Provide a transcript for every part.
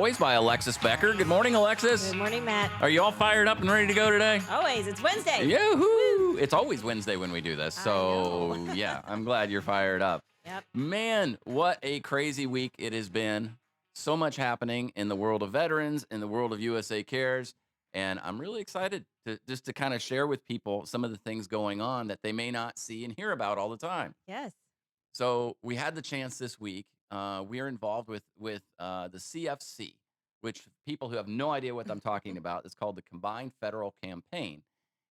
Boys by Alexis Becker. Good morning, Alexis. Good morning, Matt. Are you all fired up and ready to go today? Always. It's Wednesday. Yoo-hoo! It's always Wednesday when we do this. I So, know. yeah, I'm glad you're fired up. Yep. Man, what a crazy week it has been. So much happening in the world of veterans, in the world of USA Cares. And I'm really excited to kind of share with people some of the things going on that they may not see and hear about all the time. Yes. So we had the chance this week. We are involved with the CFC, which people who have no idea what I'm talking about, is called the Combined Federal Campaign,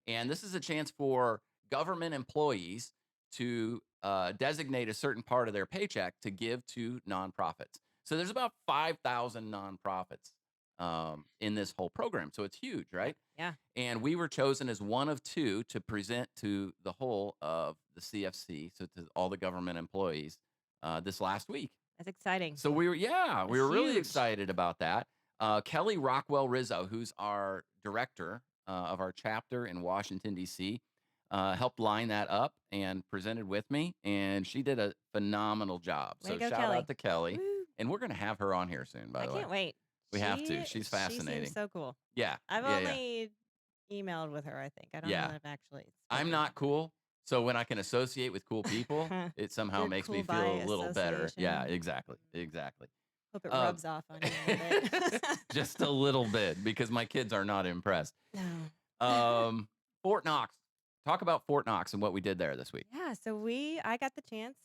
and this is a chance for government employees to designate a certain part of their paycheck to give to nonprofits. So there's about 5,000 nonprofits in this whole program, so it's huge, right? Yeah. And we were chosen as one of two to present to the whole of the CFC, so to all the government employees, this last week. That's exciting. So we That's were really huge. excited about that. Kelly Rockwell Rizzo, who's our director of our chapter in Washington, D.C., helped line that up and presented with me, and she did a phenomenal job. Way So to go, shout Kelly. out to Kelly. Woo. And we're going to have her on here soon, by I the way. can't wait. We have to. She She's fascinating. seems so cool. Yeah. I've yeah, yeah. only emailed with her, I think. I don't Yeah. know if actually it's I'm spoken. not cool, so when I can associate with cool people, it somehow You're makes cool me by feel a little better. Yeah, association. exactly. Hope it Um, rubs off on you a little bit. just a little bit, because my kids are not impressed. No. Fort Knox. Talk about Fort Knox and what we did there this week. Yeah, so I got the chance.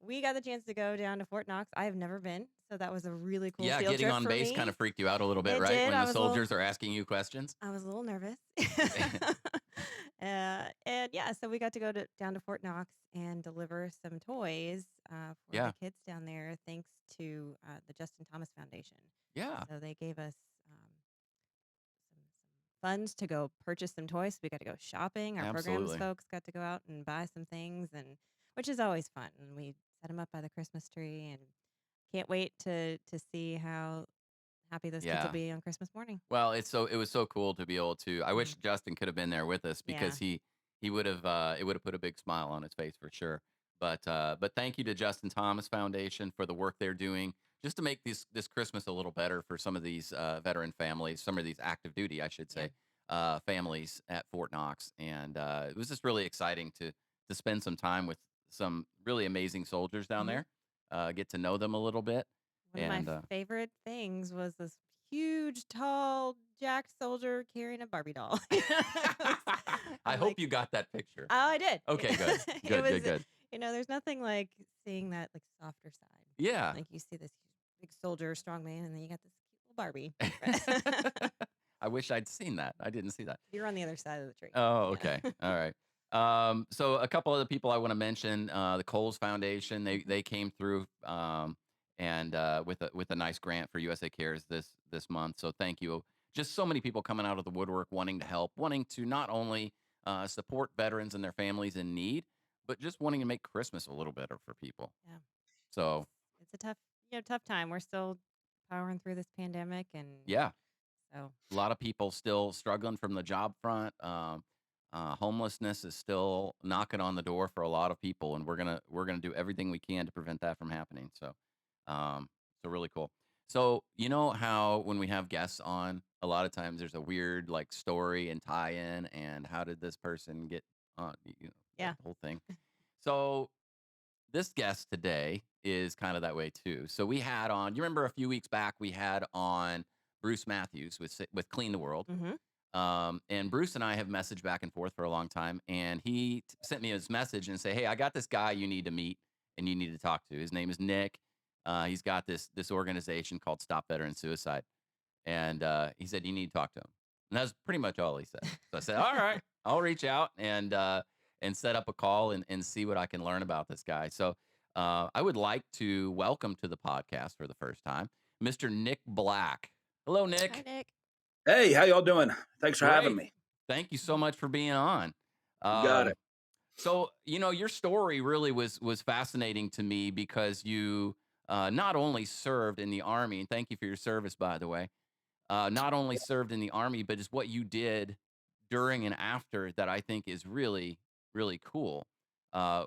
We got the chance to go down to Fort Knox. I have never been, so that was a really cool Yeah, field getting trip on for base me. kind of freaked you out a little bit, It right? did. When I the was a little, soldiers are asking you questions. I was a little nervous. And yeah, so we got to go down to Fort Knox and deliver some toys for Yeah, the kids down there, thanks to the Justin Thomas Foundation. yeah, So they gave us some funds to go purchase some toys. So we got to go shopping. Our programs absolutely. folks got to go out and buy some things, and which is always fun. And we set them up by the Christmas tree, and can't wait to see how happy those kids will Yeah. be on Christmas morning. Well, it was so cool to be able to. I wish Mm. Justin could have been there with us, Yeah. because he would have it would have put a big smile on his face for sure. But thank you to Justin Thomas Foundation for the work they're doing, just to make this Christmas a little better for some of these veteran families, some of these active duty, I should Yeah. say, families at Fort Knox. And it was just really exciting to spend some time with some really amazing soldiers down hmm there, get to know them a little bit, One of and my favorite things was this huge, tall Jack soldier carrying a Barbie doll. I I'm hope like, you got that picture. oh, I did. Okay, good. It Good, was, good, good. there's nothing like seeing that like softer side. Yeah. Like you see this big soldier, strong man, and then you got this cute little Barbie. I wish I'd seen that. I didn't see that. You're on the other side of the tree. Oh, Yeah. okay. All right. So a couple of the people I want to mention, the Coles Foundation, they came through and with a nice grant for USA Cares this month. So thank you. Just so many people coming out of the woodwork wanting to help, wanting to not only support veterans and their families in need, but just wanting to make Christmas a little better for people. Yeah. So It's a tough time. We're still powering through this pandemic, and yeah, so a lot of people still struggling from the job front. Homelessness is still knocking on the door for a lot of people, and we're gonna do everything we can to prevent that from happening. So really cool. So you know how when we have guests on, a lot of times there's a weird like story and tie-in, and how did this person get on? yeah. That whole thing. So this guest today is kind of that way too. So we had on. You remember a few weeks back we had on Bruce Matthews with Clean the World. Mm-hmm. And Bruce and I have messaged back and forth for a long time. And he sent me his message and say, "Hey, I got this guy you need to meet and you need to talk to. His name is Nick. He's got this organization called Stop Veteran Suicide." And he said, "You need to talk to him." And that's pretty much all he said. So I said, "All right, I'll reach out and set up a call and see what I can learn about this guy." So I would like to welcome to the podcast for the first time, Mr. Nick Black. Hello, Hi, Nick. Nick. Hey, how y'all doing? Thanks for having Great. me. Thank you so much for being on. You got Um, it. so your story really was fascinating to me, because you not only served in the Army, and thank you for your service, by the way. Not only served in the Army, but it's what you did during and after that I think is really, really cool,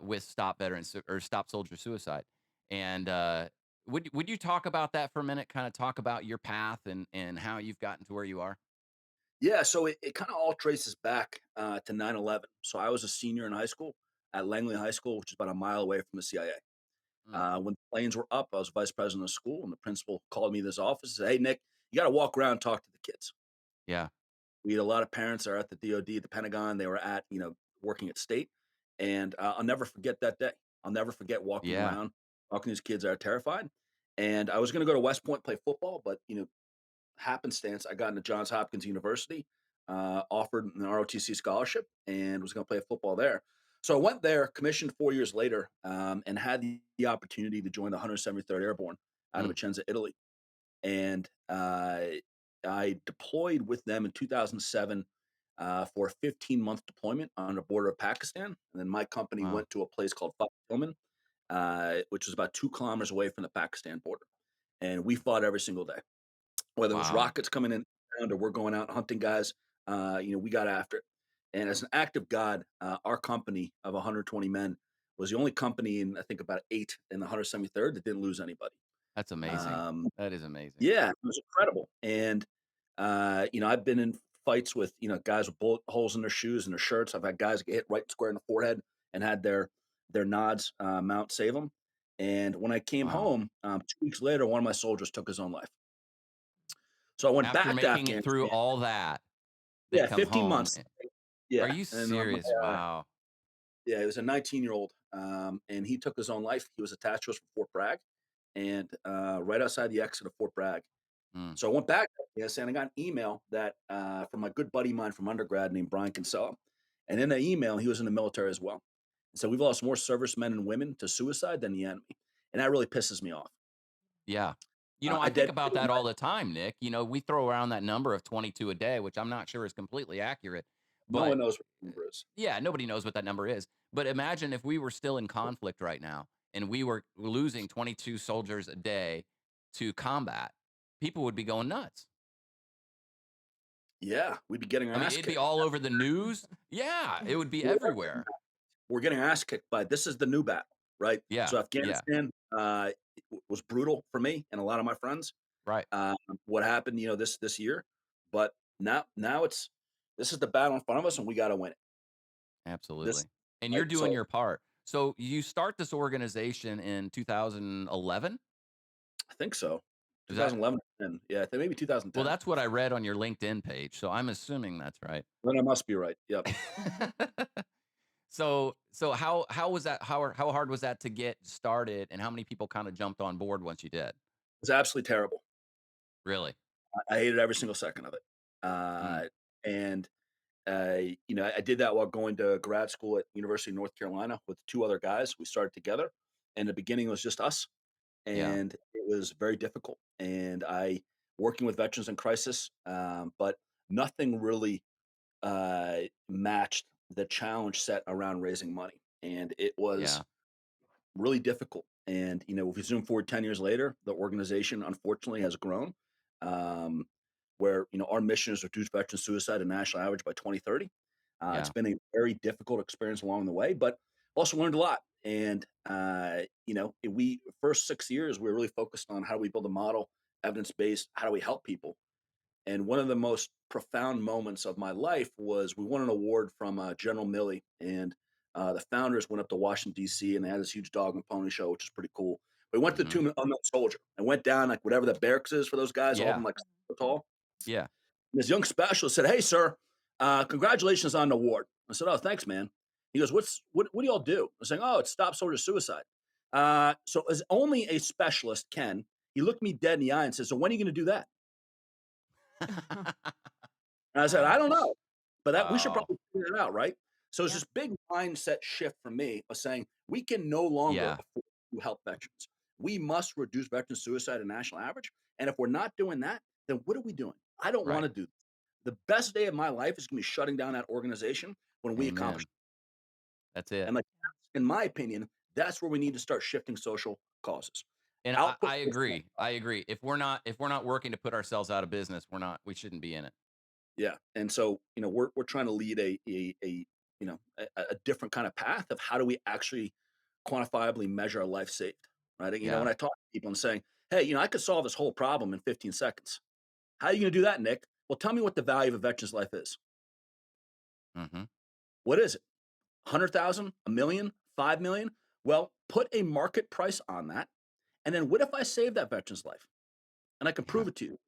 with Stop Veterans or Stop Soldier Suicide. And Would you talk about that for a minute? Kind of talk about your path and how you've gotten to where you are? Yeah, so it kind of all traces back to 9/11. So I was a senior in high school at Langley High School, which is about a mile away from the CIA. Mm, When the planes were up, I was vice president of school, and the principal called me to his office and said, "Hey, Nick, you got to walk around and talk to the kids." yeah. We had a lot of parents that are at the DoD, the Pentagon. They were at working at state, and I'll never forget that day. I'll never forget walking Yeah. around, talking to these kids that are terrified. And I was going to go to West Point play football, but happenstance, I got into Johns Hopkins University, offered an ROTC scholarship, and was going to play football there. So I went there, commissioned 4 years later, and had the opportunity to join the 173rd Airborne out of Mm, Vicenza, Italy. And I deployed with them in 2007 for a 15-month deployment on the border of Pakistan. And then my company wow. went to a place called Tillman, which was about 2 kilometers away from the Pakistan border. And we fought every single day, whether it was Wow. rockets coming in or we're going out hunting guys, we got after it. And as an act of God, our company of 120 men was the only company in I think about eight in the 173rd that didn't lose anybody. That's amazing. Um, That is amazing. yeah, it was incredible. And I've been in fights with guys with bullet holes in their shoes and their shirts. I've had guys get hit right square in the forehead and had their nods mount save them. And when I came Wow. home 2 weeks later, one of my soldiers took his own life. So I went After back to making it through Afghanistan. all that, they Yeah, come 15 home. months. Are Yeah, you and serious? Wow. yeah, he was a 19-year-old, and he took his own life. He was attached to us from Fort Bragg, and right outside the exit of Fort Bragg. Mm, So I went back, yes, and I got an email that from my good buddy of mine from undergrad named Brian Kinsella. And in the email, he was in the military as well. So we've lost more servicemen and women to suicide than the enemy, and that really pisses me off. yeah. I I think about dedicated that my all the time, Nick. We throw around that number of 22 a day, which I'm not sure is completely accurate. no But one knows what the number is. yeah, nobody knows what that number is. But imagine if we were still in conflict right now and we were losing 22 soldiers a day to combat, people would be going nuts. Yeah, we'd be getting our I mean, ass it'd be kicked. all over the news. Yeah, it would be everywhere. We're getting our ass kicked by this is the new battle, right? Yeah, So yeah, Afghanistan was brutal for me and a lot of my friends. right. What happened, this year, but now this is the battle in front of us, and we got to win it. This Absolutely. And you're right. doing So your part. So you start this organization in 2011? I think so. Is that 2011, and yeah, maybe well, 2010. that's what I read on your LinkedIn page, so I'm assuming that's right. Then I must be right. Yep, So how was that how hard was that to get started, and how many people kinda jumped on board once you did? it's absolutely terrible. Really? I hated every single second of it. Mm, And I did that while going to grad school at University of North Carolina with two other guys. We started together. In the beginning, it was just us, yeah, and it was very difficult. And I working with veterans in crisis, but nothing really matched the challenge set around raising money, and it was yeah, really difficult. And if we zoom forward 10 years later, the organization unfortunately has grown. Um, where our mission is to reduce veteran suicide and national average by 2030. It's yeah, been a very difficult experience along the way, but also learned a lot. And we first 6 years we were really focused on how do we build a model, evidence based, how do we help people. And one of the most profound moments of my life was we won an award from General Milley, and the founders went up to Washington D.C. and they had this huge dog and pony show, which is pretty cool. We went to the mhm, Tomb Unknown Soldier and went down like whatever the barracks is for those guys, all of yeah, them like so tall. yeah. And this young specialist said, "Hey, sir, congratulations on the award." I said, "Oh, thanks, man." He goes, What do y'all do?" I was saying, "Oh, it's stop soldier suicide." So as only a specialist can, he looked me dead in the eye and said, "So when are you going to do that?" And I said, "I Wow. don't know, but that we should Wow. probably figure it out, right?" So it's Yep. this big mindset shift for me of saying we can no longer Yeah, afford to help veterans. We must reduce veteran suicide and national average. And if we're not doing that, then what are we doing? I don't want right. to do. The best day of my life is going to be shutting down that organization when we accomplish. Amen. That's it. And like, in my opinion, that's where we need to start shifting social causes. And Output. I agree. I agree. If we're not working to put ourselves out of business, we shouldn't be in it. Yeah, and so we're trying to lead a different kind of path of how do we actually quantifiably measure a life saved. right? Yeah. When I talk to people and saying, hey, I could solve this whole problem in 15 seconds. How are you going to do that, Nick? Well, tell me what the value of a veteran's life is. Mhm. What is it? 100,000, a million, 5 million? Well, put a market price on that. And then what if I save that veteran's life and I can Yeah. prove it to you?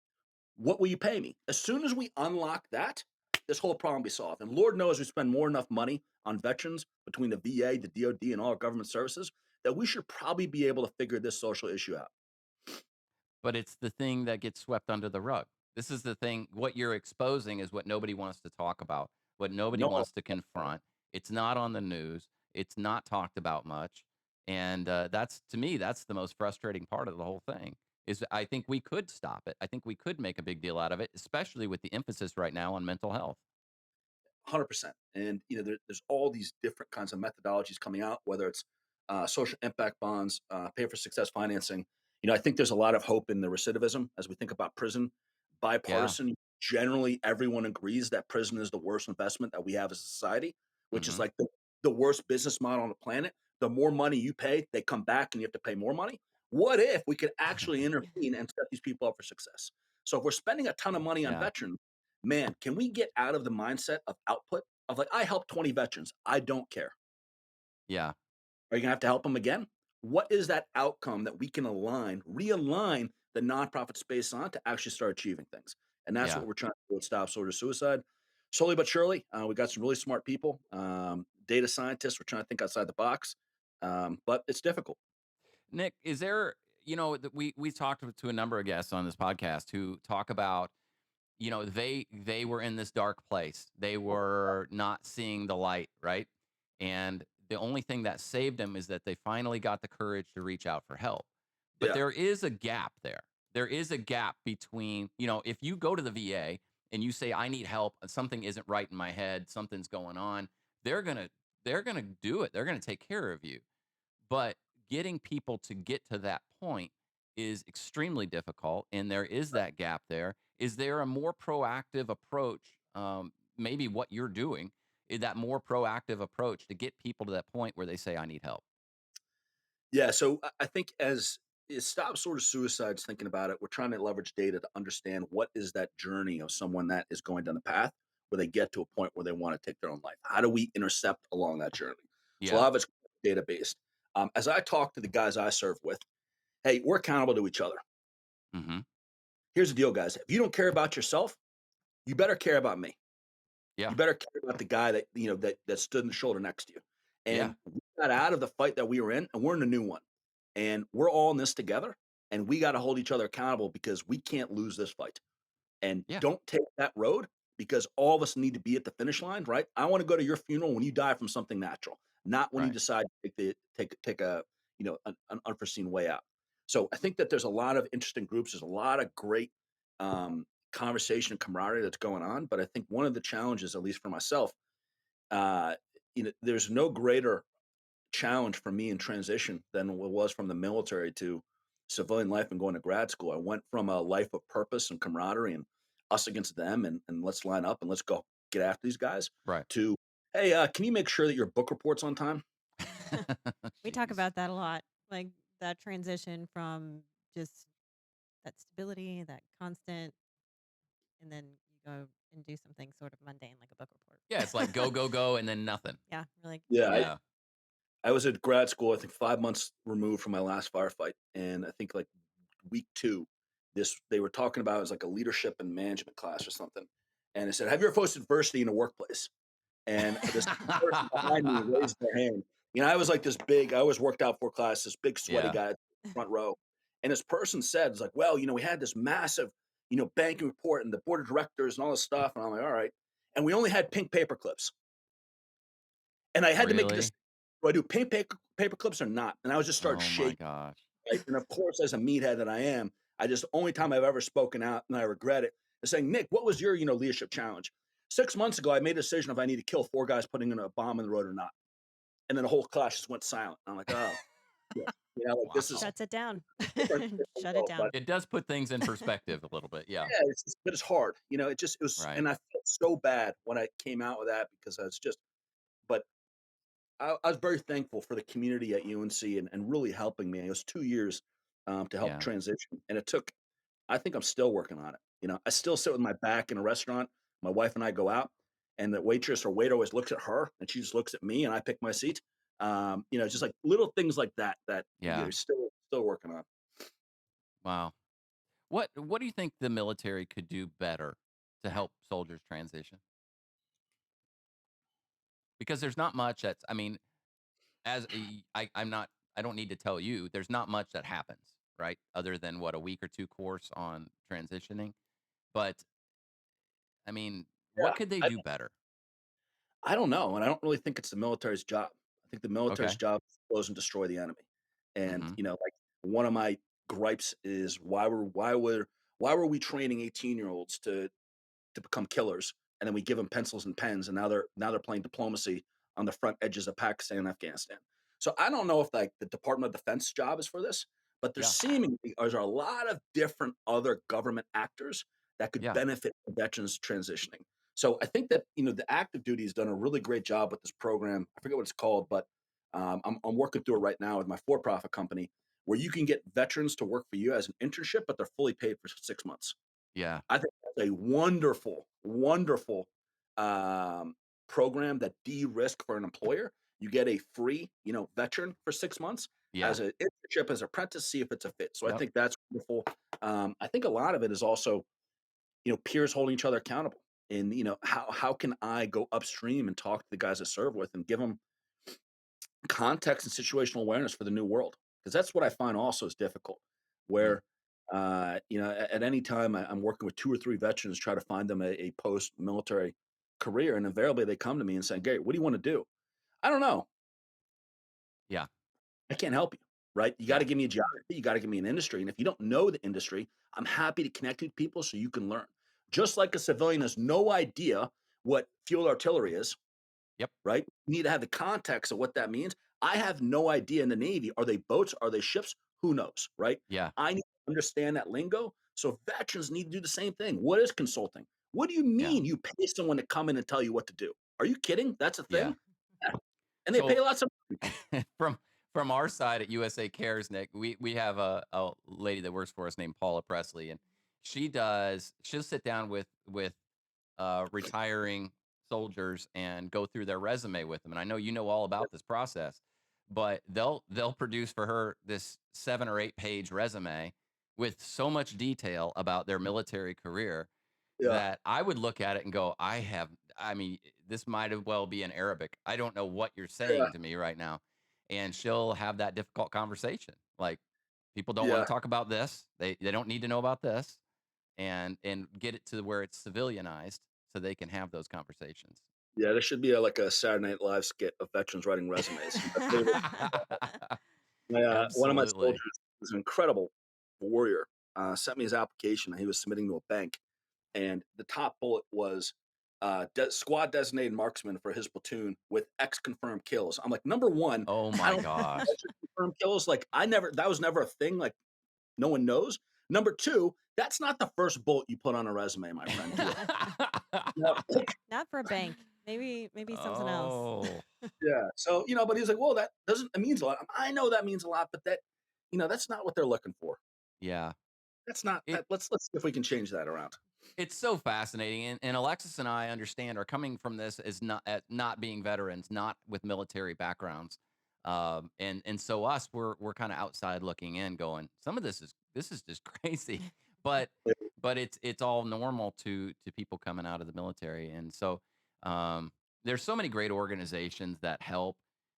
What will you pay me? As soon as we unlock that, this whole problem will be solved. And Lord knows we spend more enough money on veterans between the VA, the DoD, and all our government services that we should probably be able to figure this social issue out. But it's the thing that gets swept under the rug. This is the thing. What you're exposing is what nobody wants to talk about, what nobody No, wants to confront. It's not on the news. It's not talked about much. And that's, to me, that's the most frustrating part of the whole thing. Is I think we could stop it. I think we could make a big deal out of it, especially with the emphasis right now on mental health. 100%. And there's all these different kinds of methodologies coming out, whether it's social impact bonds, pay for success financing. I think there's a lot of hope in the recidivism as we think about prison. Yeah. Bipartisan, generally everyone agrees that prison is the worst investment that we have as a society, which is Hmm. like the worst business model on the planet. The more money you pay, they come back and you have to pay more money. What if we could actually intervene and set these people up for success? So if we're spending a ton of money on Yeah. veterans, man, can we get out of the mindset of output of like, I helped 20 veterans. I don't care. Yeah. Are you gonna have to help them again? What is that outcome that we can realign the nonprofit space on to actually start achieving things? And that's Yeah. what we're trying to do with Stop Soldier Suicide. Slowly but surely, we got some really smart people, data scientists. We're trying to think outside the box, but it's difficult. Nick, is there, we talked to a number of guests on this podcast who talk about, they were in this dark place. They were not seeing the light, right? And the only thing that saved them is that they finally got the courage to reach out for help. But Yeah, there is a gap there. There is a gap between, if you go to the VA and you say I need help, something isn't right in my head, something's going on, they're going to they're going to do it. They're going to take care of you. But getting people to get to that point is extremely difficult, and there is that gap there. Is there a more proactive approach, maybe what you're doing, is that more proactive approach to get people to that point where they say, "I need help"? yeah. So I think as Stop Sort of Suicides thinking about it, we're trying to leverage data to understand what is that journey of someone that is going down the path where they get to a point where they want to take their own life. How do we intercept along that journey? So a Yeah. lot of it's data based. As I talk to the guys I serve with, hey, we're accountable to each other. Mhm. Here's the deal, guys. If you don't care about yourself, you better care about me. Yeah. You better care about the guy that that stood in the shoulder next to you. Yeah. And we got out of the fight that we were in, and we're in a new one. And we're all in this together. And we got to hold each other accountable because we can't lose this fight. And Yeah. don't take that road because all of us need to be at the finish line, right? I want to go to your funeral when you die from something natural, not when you Right. decide to take a an unforeseen way out. So I think that there's a lot of interesting groups. There's a lot of great conversation and camaraderie that's going on. But I think one of the challenges, at least for myself, uh, there's no greater challenge for me in transition than what was from the military to civilian life and going to grad school. I went from a life of purpose and camaraderie and us against them and let's line up and let's go get after these guys Right. to, hey, can you make sure that your book report's on time? We talk Jeez. about that a lot, like that transition from just that stability, that constant, and then you go and do something sort of mundane like a book Yeah, it's like report. go, go, go, and then nothing. Yeah, we're like, Yeah, yeah. Yeah. I was at grad school, I think 5 months removed from my last firefight. And I think like week two, they were talking about it was like a leadership and management class or something. And it said, have you ever faced adversity in a workplace? And this person behind me raised their hand. I was like this big, I always worked out 4 classes, this big sweaty Yeah. guy, front row. And this person said, it's like, well, we had this massive, banking report and the board of directors and all this stuff. And I'm like, all right. And we only had pink paper clips. And I had to make a Really? decision. Do I do paper clips or not? And I was just start Oh my shaking. gosh. Right? And of course, as a meathead that I am, the only time I've ever spoken out, and I regret it, is saying, Nick, what was your, leadership challenge? 6 months ago, I made a decision if I need to kill 4 guys putting in a bomb in the road or not. And then the whole class just went silent. I'm like, oh, yeah. Like this is Wow. Shuts it down. different, Shut it world. But down. It does put things in perspective a little bit. Yeah. yeah, but it's hard. It was, Right. and I felt so bad when I came out with that because I was just, but I was very thankful for the community at UNC and really helping me. It was 2 years to help Yeah. transition, and it took. I think I'm still working on it. I still sit with my back in a restaurant. My wife and I go out, and the waitress or waiter always looks at her, and she just looks at me, and I pick my seat. Just like little things like that that Yeah. you're still working on. Wow. What do you think the military could do better to help soldiers transition? Because there's not much that's I mean, I'm not I don't need to tell you, there's not much that happens, right? Other than what, a week or 2 course on transitioning. But I mean, what Yeah, could they I do better? I don't know, and I don't really think it's the military's job. I think the military's Okay. job is to close and destroy the enemy. And, Mhm. like one of my gripes is why were we training 18-year-olds to become killers, and then we give them pencils and pens, and now they're playing diplomacy on the front edges of Pakistan and Afghanistan. So I don't know if like the Department of Defense job is for this, but there Yeah. seemingly are a lot of different other government actors that could Yeah. benefit from veterans transitioning. So I think that the active duty has done a really great job with this program. I forget what it's called, but I'm working through it right now with my for-profit company, where you can get veterans to work for you as an internship, but they're fully paid for 6 months. Yeah. I think that's a wonderful, wonderful, um, program that de-risk for an employer. You get a free, veteran for 6 months Yeah. as an internship, as apprentice, see if it's a fit. So I Yep. think that's wonderful. I think a lot of it is also, peers holding each other accountable. And, how can I go upstream and talk to the guys I serve with and give them context and situational awareness for the new world? Because that's what I find also is difficult, Mm. where, at any time I'm working with 2 or 3 veterans, try to find them a post-military career, and invariably they come to me and say, "Gary, what do you wanna do?" "I don't know. Yeah. I can't help you." Right? You gotta Yeah. give me a geography, you gotta give me an industry, and if you don't know the industry, I'm happy to connect you to people so you can learn. Just like a civilian has no idea what field artillery is, Yep. right? You need to have the context of what that means. I have no idea in the Navy. Are they boats? Are they ships? Who knows, right? Yeah. I need to understand that lingo. So veterans need to do the same thing. What is consulting? What do you Yeah. mean you pay someone to come in and tell you what to do? Are you kidding? That's a Yeah. thing? Yeah. And they pay So lots of money. from from our side at USA Cares, Nick, we have a lady that works for us named Paula Presley, and she'll sit down with retiring soldiers and go through their resume with them. And I know you know all about this process, but they'll produce for her this 7 or 8 page resume with so much detail about their military career Yeah. that I would look at it and go, I mean, this might as well be in Arabic. I don't know what you're Yeah. saying to me right now. And she'll have that difficult conversation. Like, people don't want Yeah. to talk about this. They don't need to know about this, and get it to where it's civilianized so they can have those conversations. Yeah. There should be like a Saturday Night Live skit of veterans writing resumes. That's literally one of my Absolutely. soldiers was an incredible warrior. Sent me his application that he was submitting to a bank, and the top bullet was squad designated marksman for his platoon with X confirmed kills. I'm like, number one, Oh I my don't gosh. confirmed kills. Like, that was never a thing. Like, no one knows. Number two, that's not the first bullet you put on a resume, my friend. Yeah, Not for a bank. Maybe something else. Oh, yeah. So, but he's like, well, that doesn't, it means a lot. I know that means a lot, but that's not what they're looking for. yeah. That's not It that. Let's see if we can change that around. It's so fascinating, and Alexis and I understand are coming from this as not being veterans, not with military backgrounds, and so us, we're kind of outside looking in, going, some of this is just crazy, but it's all normal to people coming out of the military, and so there's so many great organizations that help.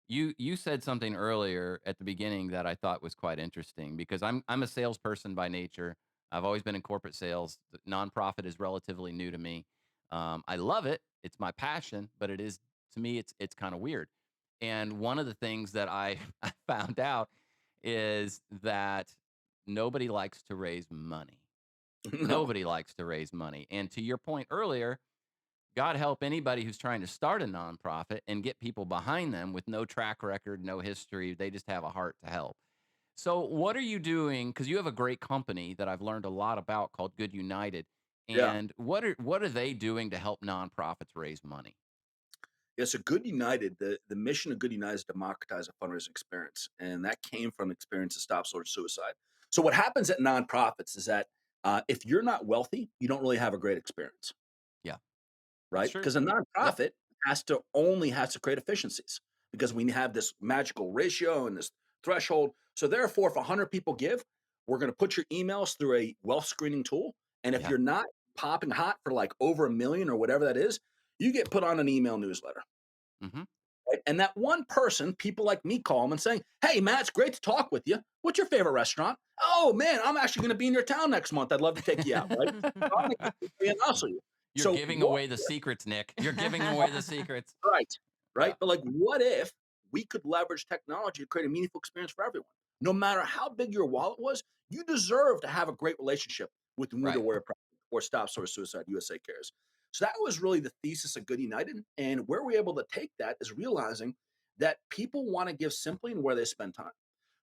You said something earlier at the beginning that I thought was quite interesting because I'm a salesperson by nature. I've always been in corporate sales. The nonprofit is relatively new to me. I love it. It's my passion, but it is to me, it's kind of weird. And one of the things that I, I found out is that nobody likes to raise money. No. Nobody likes to raise money. And to your point earlier, God help anybody who's trying to start a nonprofit and get people behind them with no track record, no history. They just have a heart to help. So, what are you doing? Because you have a great company that I've learned a lot about called GoodUnited. Yeah. And what are they doing to help nonprofits raise money? Yeah, so Good United, the mission of Good United is democratize a fundraising experience, and that came from experience to stop soldier suicide. So what happens at nonprofits is that if you're not wealthy, you don't really have a great experience, Yeah, that's right? true. Because a Yep. nonprofit has to create efficiencies because we have this magical ratio and this threshold. So therefore, if 100 people give, we're going to put your emails through a wealth screening tool, and if Yeah. you're not popping hot for like over a million or whatever that is, you get put on an email newsletter. Hmm. Right? And that one person, people like me call them and saying, "Hey, Matt, it's great to talk with you. What's your favorite restaurant? Oh man, I'm actually going to be in your town next month. I'd love to take you out." Right? So I'm gonna give you and hustle you. You're So giving what? away the secrets, Nick. You're giving away the secrets. Right, Yeah. right. But like, what if we could leverage technology to create a meaningful experience for everyone? No matter how big your wallet was, you deserve to have a great relationship with the Wounded Right. Warrior Project or Stop Source Suicide USA Cares. So that was really the thesis of Good United. And where we're able to take that is realizing that people want to give simply and where they spend time.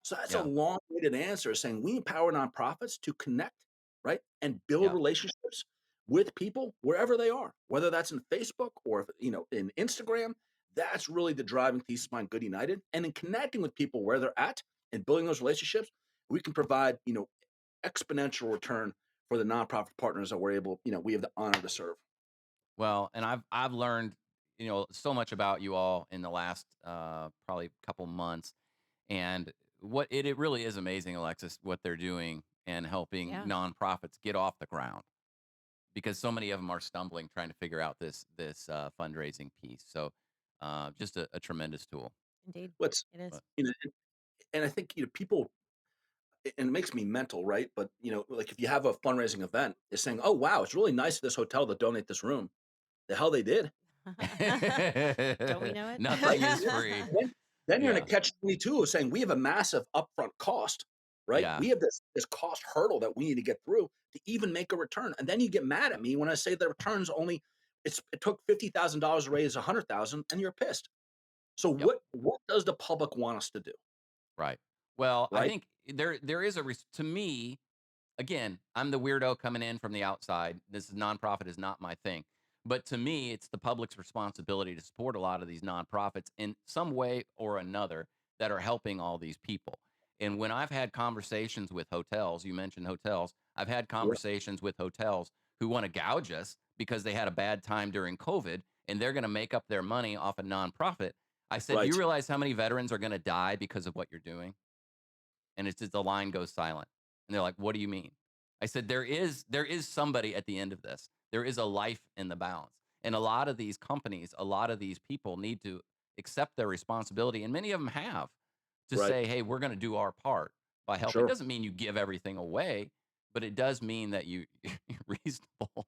So that's a Yeah. long-winded answer saying we empower nonprofits to connect, right, and build Yeah. relationships with people wherever they are, whether that's in Facebook or in Instagram. That's really the driving thesis behind Good United. And in connecting with people where they're at and building those relationships, we can provide exponential return for the nonprofit partners that we have the honor to serve. Well, and I've learned, so much about you all in the last probably couple months, and it really is amazing, Alexis, what they're doing and helping Yeah, nonprofits get off the ground because so many of them are stumbling trying to figure out this fundraising piece. So, just a tremendous tool. indeed. What's It is. But and I think people, and it makes me mental, right? But like if you have a fundraising event, it's saying, "Oh wow, it's really nice of this hotel to donate this room." The hell they did, Don't we know it? right? nothing is free. Then you're in a Yeah, catch-22 of saying we have a massive upfront cost, right? yeah, We have this cost hurdle that we need to get through to even make a return. And then you get mad at me when I say the return's only it took $50,000 to raise 100,000 and you're pissed. So yep. what does the public want us to do, Right. Well, I right? think there is to me, again, I'm the weirdo coming in from the outside. This is nonprofit is not my thing. But to me, it's the public's responsibility to support a lot of these nonprofits in some way or another that are helping all these people. And when I've had conversations with hotels, you mentioned hotels, I've had Yeah, conversations with hotels who want to gouge us because they had a bad time during COVID and they're going to make up their money off a nonprofit. I said, "Do you right. realize how many veterans are going to die because of what you're doing?" And it's just the line goes silent. And they're like, "What do you mean?" I said, there is somebody at the end of this. There is a life in the balance. And a lot of these companies, a lot of these people need to accept their responsibility. And many of them have to Right. say, hey, we're going to do our part by helping. Sure. Doesn't mean you give everything away, but it does mean that you're reasonable.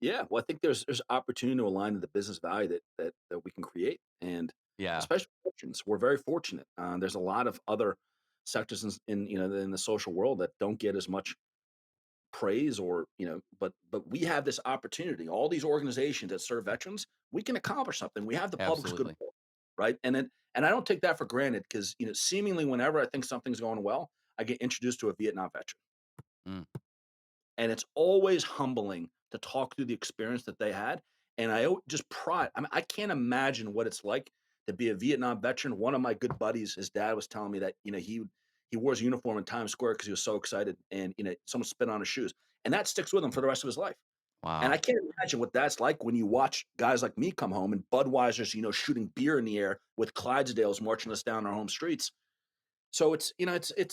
Yeah. Well, I think there's opportunity to align to the business value that we can create. And Yeah, especially Christians, we're very fortunate. There's a lot of other sectors in the social world that don't get as much praise or but we have this opportunity, all these organizations that serve veterans, we can accomplish something. We have the public's absolutely. goodwill, right? And I don't take that for granted because seemingly whenever I think something's going well, I get introduced to a Vietnam veteran, Mm, and it's always humbling to talk through the experience that they had. And just pride. I mean, I can't imagine what it's like to be a Vietnam veteran. One of my good buddies, his dad was telling me that he wore his uniform in Times Square because he was so excited, and someone spit on his shoes, and that sticks with him for the rest of his life. And I wow. can't imagine what that's like when you watch guys like me come home and Budweiser's, shooting beer in the air with Clydesdales marching us down our home streets. So it's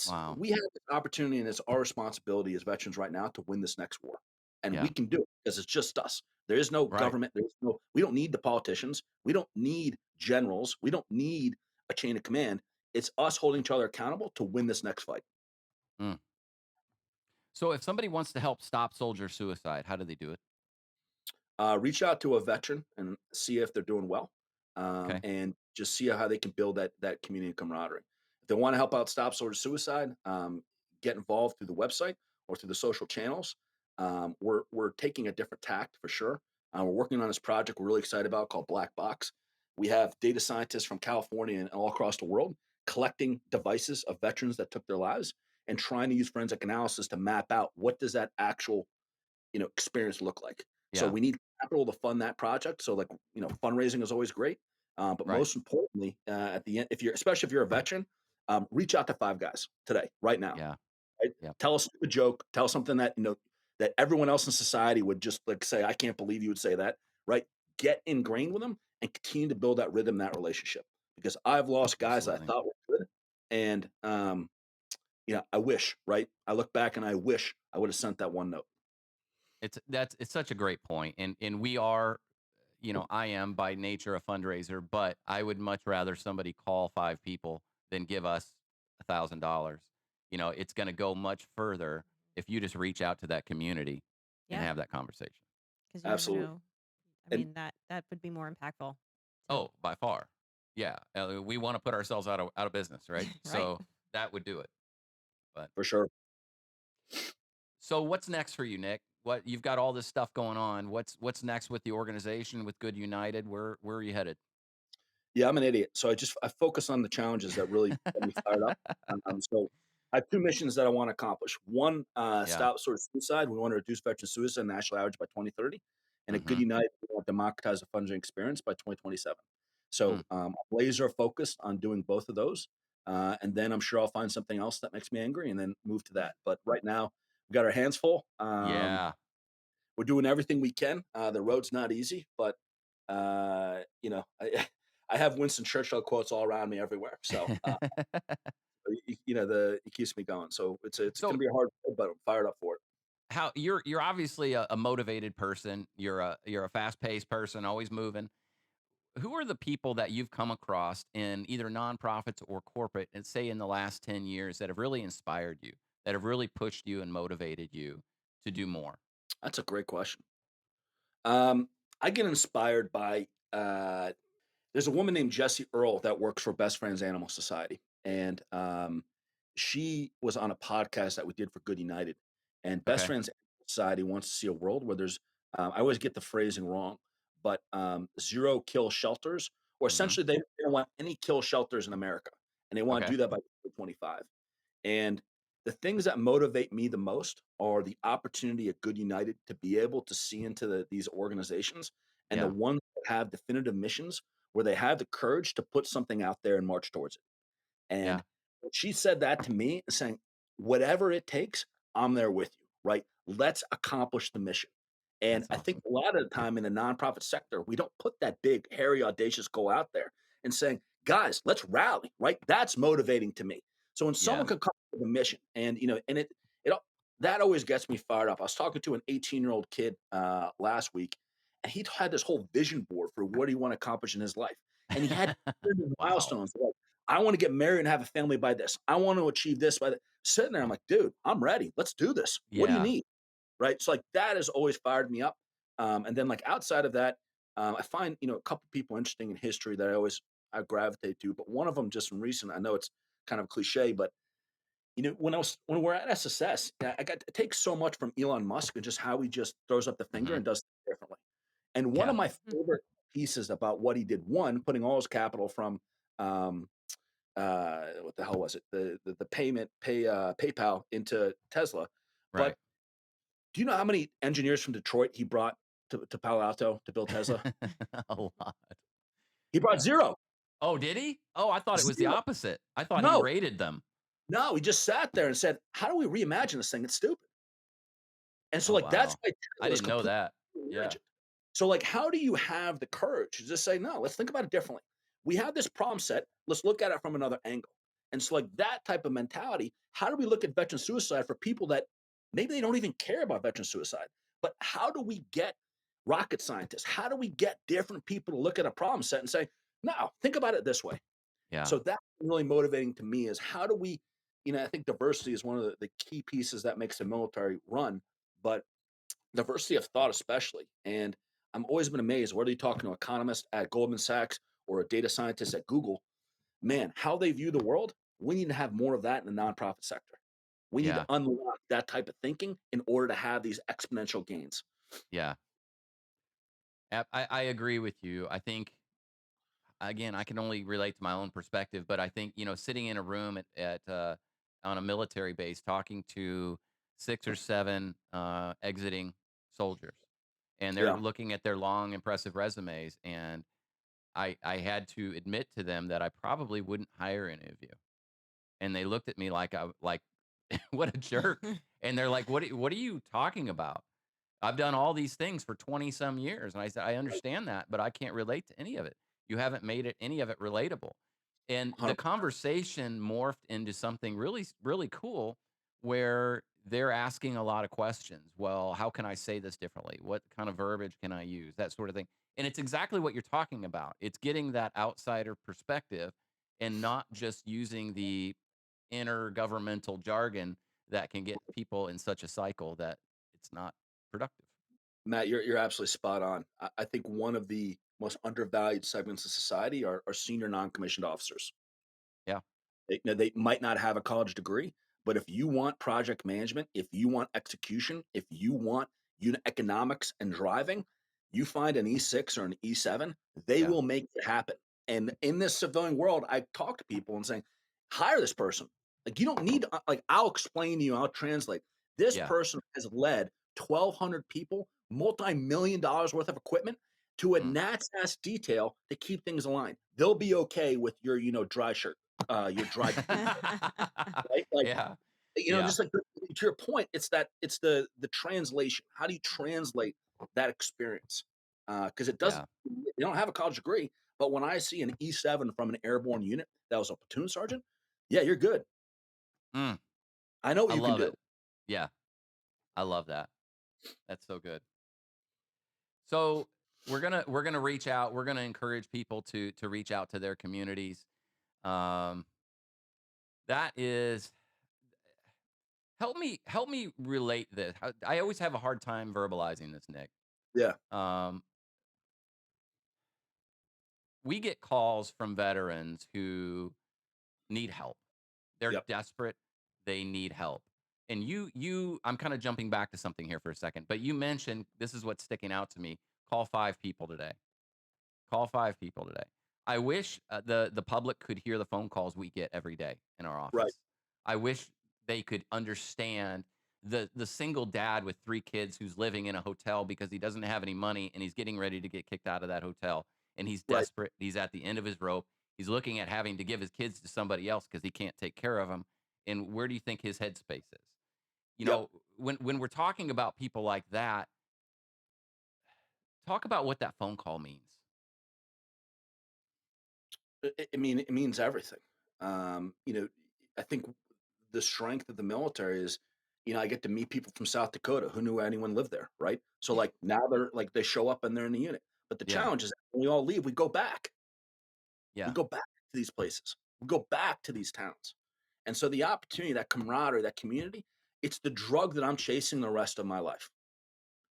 Wow. we have the opportunity and it's our responsibility as veterans right now to win this next war. And we Yeah, can do it because it's just us. There is no right. government, we don't need the politicians, we don't need generals, we don't need a chain of command. It's us holding each other accountable to win this next fight. Mm. So if somebody wants to help stop soldier suicide, how do they do it? Reach out to a veteran and see if they're doing well, Okay. and just see how they can build that community camaraderie. If they want to help out stop soldier suicide, get involved through the website or through the social channels. We're taking a different tact for sure. We're working on this project we're really excited about called Black Box. We have data scientists from California and all across the world collecting devices of veterans that took their lives and trying to use forensic analysis to map out what does that actual experience look like. So Yeah. we need capital to fund that project. So, like, fundraising is always great. But Right. most importantly, at the end, especially if you're a veteran, reach out to five guys today, right now. Yeah. Right? Yep. Tell a stupid joke. Tell something that that everyone else in society would just like say, "I can't believe you would say that." Right? Get ingrained with them and continue to build that rhythm, that relationship. Because I've lost guys that I Absolutely. thought were good, and I wish. Right? I look back and I wish I would have sent that one note. It's such a great point, and we are, I am by nature a fundraiser, but I would much rather somebody call 5 people than give us $1,000. It's gonna go much further if you just reach out to that community and Yeah, have that conversation. because you never Absolutely. know. I And mean, that would be more impactful. To Oh, by far. Yeah, we wanna put ourselves out of business, right? right. So, that would do it, but for sure. so what's next for you, Nick? What you've got all this stuff going on. What's next with the organization with Good United? Where are you headed? Yeah, I'm an idiot. So I focus on the challenges that really get me fired up. So I have two missions that I want to accomplish. One, Yeah. stop sort of suicide. We want to reduce veteran suicide national average by 2030. And at Good Mhm. United, we want to democratize the fundraising experience by 2027. Mm. So I'm laser focused on doing both of those. And then I'm sure I'll find something else that makes me angry and then move to that. But right now, we got our hands full. Yeah. We're doing everything we can. The road's not easy, but I have Winston Churchill quotes all around me everywhere. So it keeps me going. So it's going So, to be a hard, road, but I'm fired up for it. how you're obviously a motivated person. You're a fast-paced person, always moving. Who are the people that you've come across in either nonprofits or corporate, and say in the last 10 years that have really inspired you, that have really pushed you and motivated you to do more? That's a great question. Um, I get inspired by there's a woman named Jessie Earl that works for Best Friends Animal Society, and she was on a podcast that we did for Good United. And Best Okay. Friends Animal Society wants to see a world where there's I always get the phrasing wrong, but zero kill shelters, or Mhm. essentially they don't want any kill shelters in America, and they want to Okay. do that by 2025. And the things that motivate me the most are the opportunity at Good United to be able to see into these organizations, and the Yeah. ones that have definitive missions where they have the courage to put something out there and march towards it. And Yeah. she said that to me, saying, "Whatever it takes, I'm there with you, right? Let's accomplish the mission." And That's I think awesome. a lot of the time in the nonprofit sector, we don't put that big, hairy, audacious goal out there and saying, "Guys, let's rally," right? That's motivating to me. So when someone Yeah. can come up with a mission, and it that always gets me fired up. I was talking to an 18-year-old kid last week, and he had this whole vision board for what he want to accomplish in his life, and he had Wow. milestones. I want to get married and have a family by this. I want to achieve this by that. Sitting there, I'm like, dude, I'm ready. Let's do this. What do you Yeah. need? Right. So like that has always fired me up. And then like outside of that, I find a couple people interesting in history that I gravitate to. But one of them just from recent, I know it's kind of cliche, but when we're at SSS, I got to take so much from Elon Musk and just how he just throws up the finger Mhm. and does things differently. And one of Yeah. my Mm. favorite pieces about what he did, one, putting all his capital from um, what the hell was it? The PayPal into Tesla. But Right. do you know how many engineers from Detroit he brought to Palo Alto to build Tesla? A lot. He brought Yeah. 0. Oh, did he? Oh, I thought it was the 0. opposite. I thought he No, rated them. no, he just sat there and said, "How do we reimagine this thing? It's stupid." And so, Oh, like, that's wow. why I Tesla is didn't know completely that. Yeah. reimagined. So, like, how do you have the courage to just say, "No, let's think about it differently. We have this problem set. Let's look at it from another angle." And so, like, that type of mentality, how do we look at veteran suicide for people that maybe they don't even care about veteran suicide? But how do we get rocket scientists? How do we get different people to look at a problem set and say, "No, think about it this way." Yeah. So that's really motivating to me is how do we, I think diversity is one of the key pieces that makes the military run, but diversity of thought especially. And I'm always been amazed whether you're talking to an economist at Goldman Sachs or a data scientist at Google, man, how they view the world. We need to have more of that in the nonprofit sector. We need to Yeah. unlock that type of thinking in order to have these exponential gains. Yeah. I agree with you. I think, again, I can only relate to my own perspective, but I think, sitting in a room on a military base talking to 6 or 7 exiting soldiers, and they're Yeah. looking at their long, impressive resumes, and I had to admit to them that I probably wouldn't hire any of you. And they looked at me like what a jerk. And they're like, what are you talking about? I've done all these things for 20 some years. And I said, I understand that, but I can't relate to any of it. You haven't made any of it relatable. And the 100%. conversation morphed into something really, really cool where they're asking a lot of questions. Well, how can I say this differently? What kind of verbiage can I use? That sort of thing. And it's exactly what you're talking about. It's getting that outsider perspective and not just using the intergovernmental jargon that can get people in such a cycle that it's not productive. Matt, you're absolutely spot on. I think one of the most undervalued segments of society are senior non-commissioned officers. Yeah, They might not have a college degree, but if you want project management, if you want execution, if you want unit economics and driving, you find an E6 or an E7, they yeah, will make it happen. And in this civilian world, I talk to people and saying, hire this person. Like you don't need like I'll explain to you, I'll translate. This yeah. person has led 1,200 people, multi-million dollars worth of equipment to a Mm. gnat's ass detail to keep things aligned. They'll be okay with your, dry shirt, your dry right? Like, Yeah, yeah, just like to your point, it's the translation. How do you translate that experience? Because it doesn't yeah. they don't have a college degree, but when I see an E7 from an airborne unit that was a platoon sergeant, yeah, you're good. Mm, I know what I you can love do. it. Yeah, I love that. That's so good. So we're gonna reach out. We're gonna encourage people to reach out to their communities. Um, that is help me relate this. I always have a hard time verbalizing this, Nick. Yeah. Um, we get calls from veterans who need help. They're Yep. desperate. They need help. And I'm kind of jumping back to something here for a second, but you mentioned this is what's sticking out to me. Call 5 people today. Call 5 people today. I wish the public could hear the phone calls we get every day in our Right. office. I wish they could understand the single dad with 3 kids who's living in a hotel because he doesn't have any money and he's getting ready to get kicked out of that hotel and he's Right. desperate. He's at the end of his rope. He's looking at having to give his kids to somebody else because he can't take care of them. And where do you think his headspace is? You Yep. know, when we're talking about people like that, talk about what that phone call means. It means everything. I think the strength of the military is, I get to meet people from South Dakota who knew anyone lived there, right? So Yeah, like now they're like they show up and they're in the unit. But the yeah, challenge is when we all leave, we go back. We yeah. go back to these places. We go back to these towns. And so the opportunity, that camaraderie, that community, it's the drug that I'm chasing the rest of my life.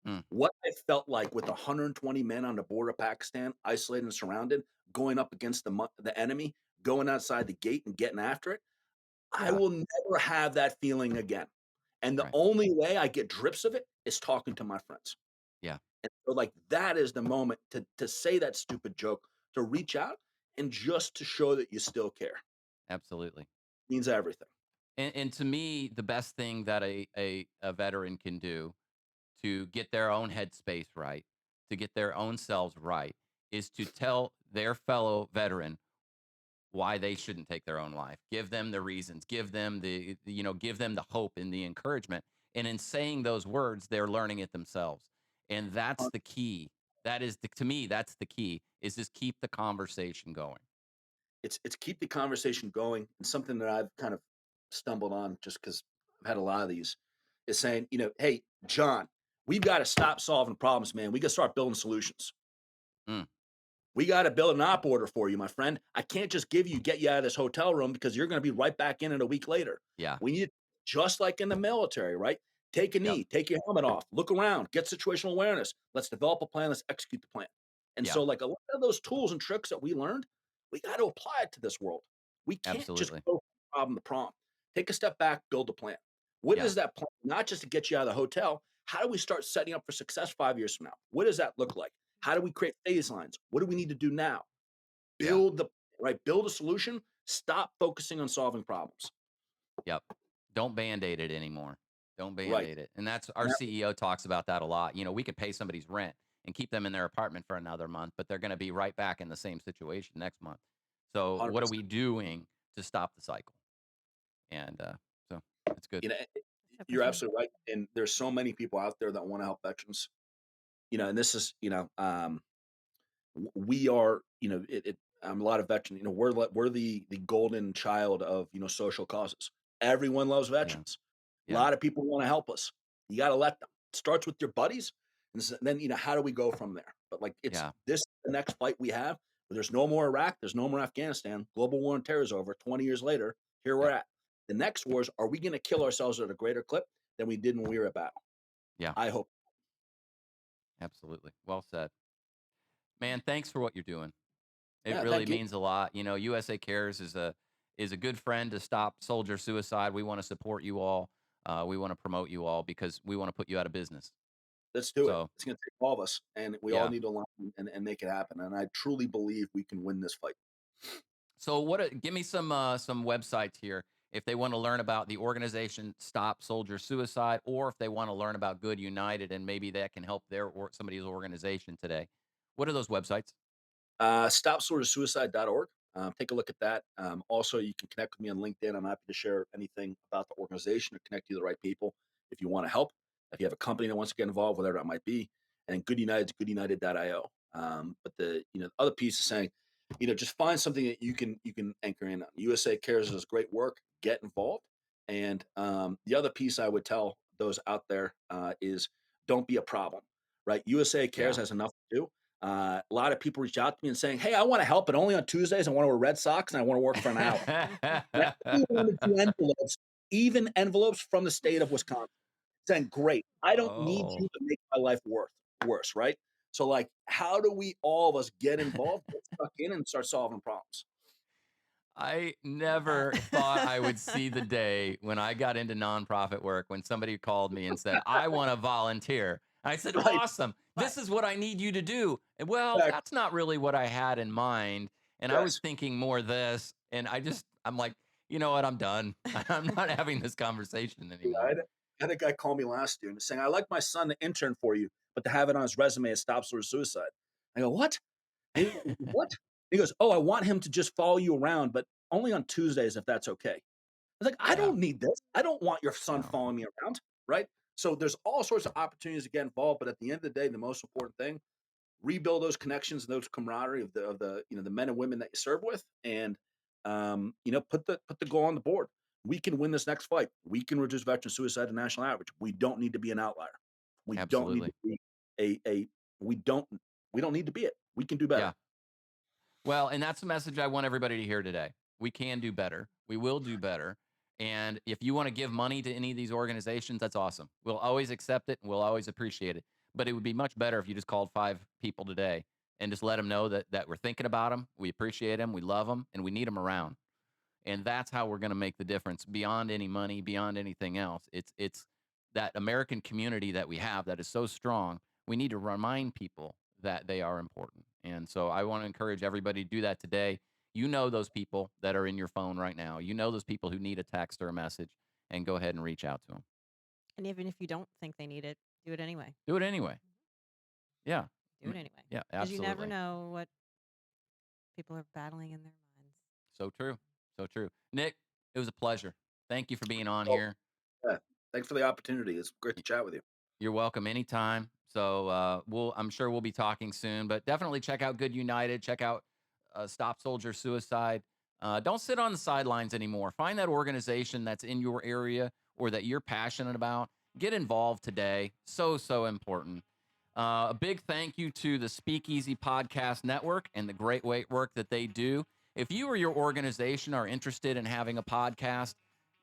Mm, What I felt like with 120 men on the border of Pakistan, isolated and surrounded, going up against the enemy, going outside the gate and getting after it, I yeah, will never have that feeling again. And the right. only way I get drips of it is talking to my friends. Yeah, And so, like, that is the moment to say that stupid joke, to reach out and just to show that you still care. absolutely. Means everything. And to me, the best thing that a veteran can do to get their own headspace right, to get their own selves right, is to tell their fellow veteran why they shouldn't take their own life. Give them the reasons, give them give them the hope and the encouragement. And in saying those words, they're learning it themselves. And that's the key. That is to me, that's the key is just keep the conversation going. It's keep the conversation going, and something that I've kind of stumbled on just because 'cause I've had a lot of these, is saying, "Hey, John, we've gotta stop solving problems, man. We gotta start building solutions. Mm, We gotta build an op order for you, my friend. I can't just get you out of this hotel room because you're gonna be right back in it a week later. yeah. We need just like in the military, right? Take a Yep. knee, take your helmet off, look around, get situational awareness. Let's develop a plan, let's execute the plan." And Yeah. so, like, a lot of those tools and tricks that we learned, we got to apply it to this world. We can't just Absolutely. go from problem to problem. Take a step back, build a plan. What Yeah. is that plan? Not just to get you out of the hotel. How do we start setting up for success 5 years from now? What does that look like? How do we create phase lines? What do we need to do now? Yeah. Build a solution. Stop focusing on solving problems. Yep. Don't band-aid it anymore. Don't Right. band-aid it. And that's our And that CEO talks about that a lot. We could pay somebody's rent and keep them in their apartment for another month, but they're going to be right back in the same situation next month. So what are 100%. we doing to stop the cycle? And so it's good. You know, So you're pushing. absolutely right. And there's so many people out there that want to help veterans. And this is, we are, a lot of veterans, we're the golden child of, social causes. Everyone loves Yeah. veterans. A Yeah. lot of people want to help us. You got to let them. It starts with your buddies, and then how do we go from there? But like it's Yeah. this the next fight we have. There's no more Iraq. There's no more Afghanistan. Global war on terror is over. 20 years later, here we're Yep. at. The next war is: are we going to kill ourselves at a greater clip than we did when we were at battle? Yeah. I hope. Absolutely. Well said. Man, thanks for what you're doing. It Yeah. really Thank you. means a lot. USA Cares is a good friend to stop soldier suicide. We want to support you all. We want to promote you all because we want to put you out of business. Let's do it. So It's going to take all of us, and we all yeah. need to align and make it happen. And I truly believe we can win this fight. So give me some websites here if they want to learn about the organization Stop Soldier Suicide, or if they want to learn about Good United and maybe that can help their or somebody's organization today. What are those websites? StopSortofSuicide.org. Take a look at that. Also, you can connect with me on LinkedIn. I'm happy to share anything about the organization or connect you to the right people if you want to help. If you have a company that wants to get involved, whatever that might be. And Good United is goodunited.io. But the other piece is saying, just find something that you can anchor in on. USA Cares does great work. Get involved. And the other piece I would tell those out there is don't be a problem. Right? USA Cares Yeah. has enough to do. A lot of people reach out to me and saying, "Hey, I want to help, but only on Tuesdays. I want to wear Red Sox and I want to work for an hour." And I only want to do envelopes, even envelopes from the state of Wisconsin, saying, "Great, I don't need you Oh. to make my life worse, right?" So, like, how do we all of us get involved, get stuck in, and start solving problems? I Love that. never thought I would see the day when I got into nonprofit work when somebody called me and said, I want to volunteer. I said, Right, awesome. Right. This is what I need you to do. And well, exactly. that's not really what I had in mind. And I was Yes, thinking more this. And I'm like, you know what? I'm done. I'm not having this conversation yeah, anymore. I had a guy call me last year and saying, "I like my son to intern for you, but to have it on his resume as stops or suicide." I go, "What?" What? He goes, "Oh, I want him to just follow you around, but only on Tuesdays if that's okay." I was like, "I Yeah. don't need this. I don't want your son No. following me around." Right? So there's all sorts of opportunities to get involved, but at the end of the day, the most important thing, rebuild those connections and those camaraderie of the the men and women that you serve with, and put the goal on the board. We can win this next fight. We can reduce veteran suicide to national average. We don't need to be an outlier. We don't need to Absolutely. be a we don't need to be it. We can do better. Yeah. Well, and that's the message I want everybody to hear today. We can do better. We will do better. And if you want to give money to any of these organizations, that's awesome. We'll always accept it and we'll always appreciate it. But it would be much better if you just called 5 people today and just let them know that we're thinking about them, we appreciate them, we love them, and we need them around. And that's how we're going to make the difference beyond any money, beyond anything else. It's that American community that we have that is so strong. We need to remind people that they are important. And so I want to encourage everybody to do that today. You know those people that are in your phone right now. You know those people who need a text or a message, and go ahead and reach out to them. And even if you don't think they need it, do it anyway. Do it anyway. Yeah. Do it anyway. Yeah, Because you never absolutely. know what people are battling in their minds. So true. So true. Nick, it was a pleasure. Thank you for being on So, here. yeah, thanks for the opportunity. It's great to chat with you. You're welcome anytime. So I'm sure we'll be talking soon, but definitely check out Good United. Check out Stop Soldier Suicide. Don't sit on the sidelines anymore. Find that organization that's in your area or that you're passionate about. Get involved today. So important. A big thank you to the Speakeasy Podcast Network and the great work that they do. If you or your organization are interested in having a podcast,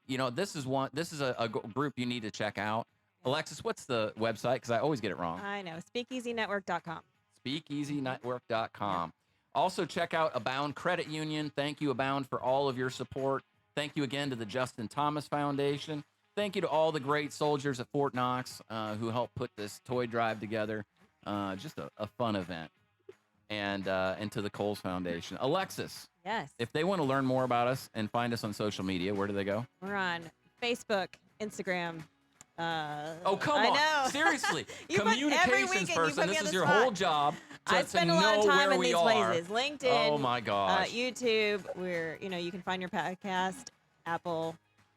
this is a group you need to check out. Yeah. Alexis, what's the website? Because I always get it wrong. I know. SpeakeasyNetwork.com. SpeakeasyNetwork.com. Yep. Also, check out Abound Credit Union. Thank you, Abound, for all of your support. Thank you again to the Justin Thomas Foundation. Thank you to all the great soldiers at Fort Knox who helped put this toy drive together. Just a fun event. And to the Coles Foundation. Alexis, Yes. if they want to learn more about us and find us on social media, where do they go? We're on Facebook, Instagram, Oh, come I on. know. Seriously. You put every Communications weekend, you person. put me This on is the your spot. whole job I to spend a lot of know time where in we these are. places. Oh, LinkedIn, my gosh. YouTube. You can find your podcast, Apple,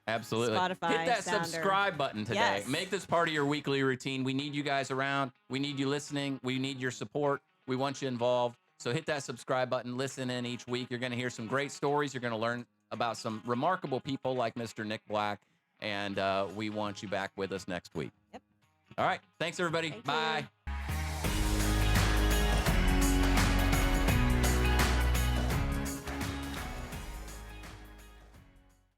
Absolutely. Hit Spotify, that Sounder. subscribe button today. Yes. Make this part of your weekly routine. We need you guys around. We need you listening. We need your support. We want you involved. So hit that subscribe button. Listen in each week. You're going to hear some great stories. You're going to learn about some remarkable people like Mr. Nick Black. And we want you back with us next week. Yep. All right. Thanks, everybody. Thank Bye. you.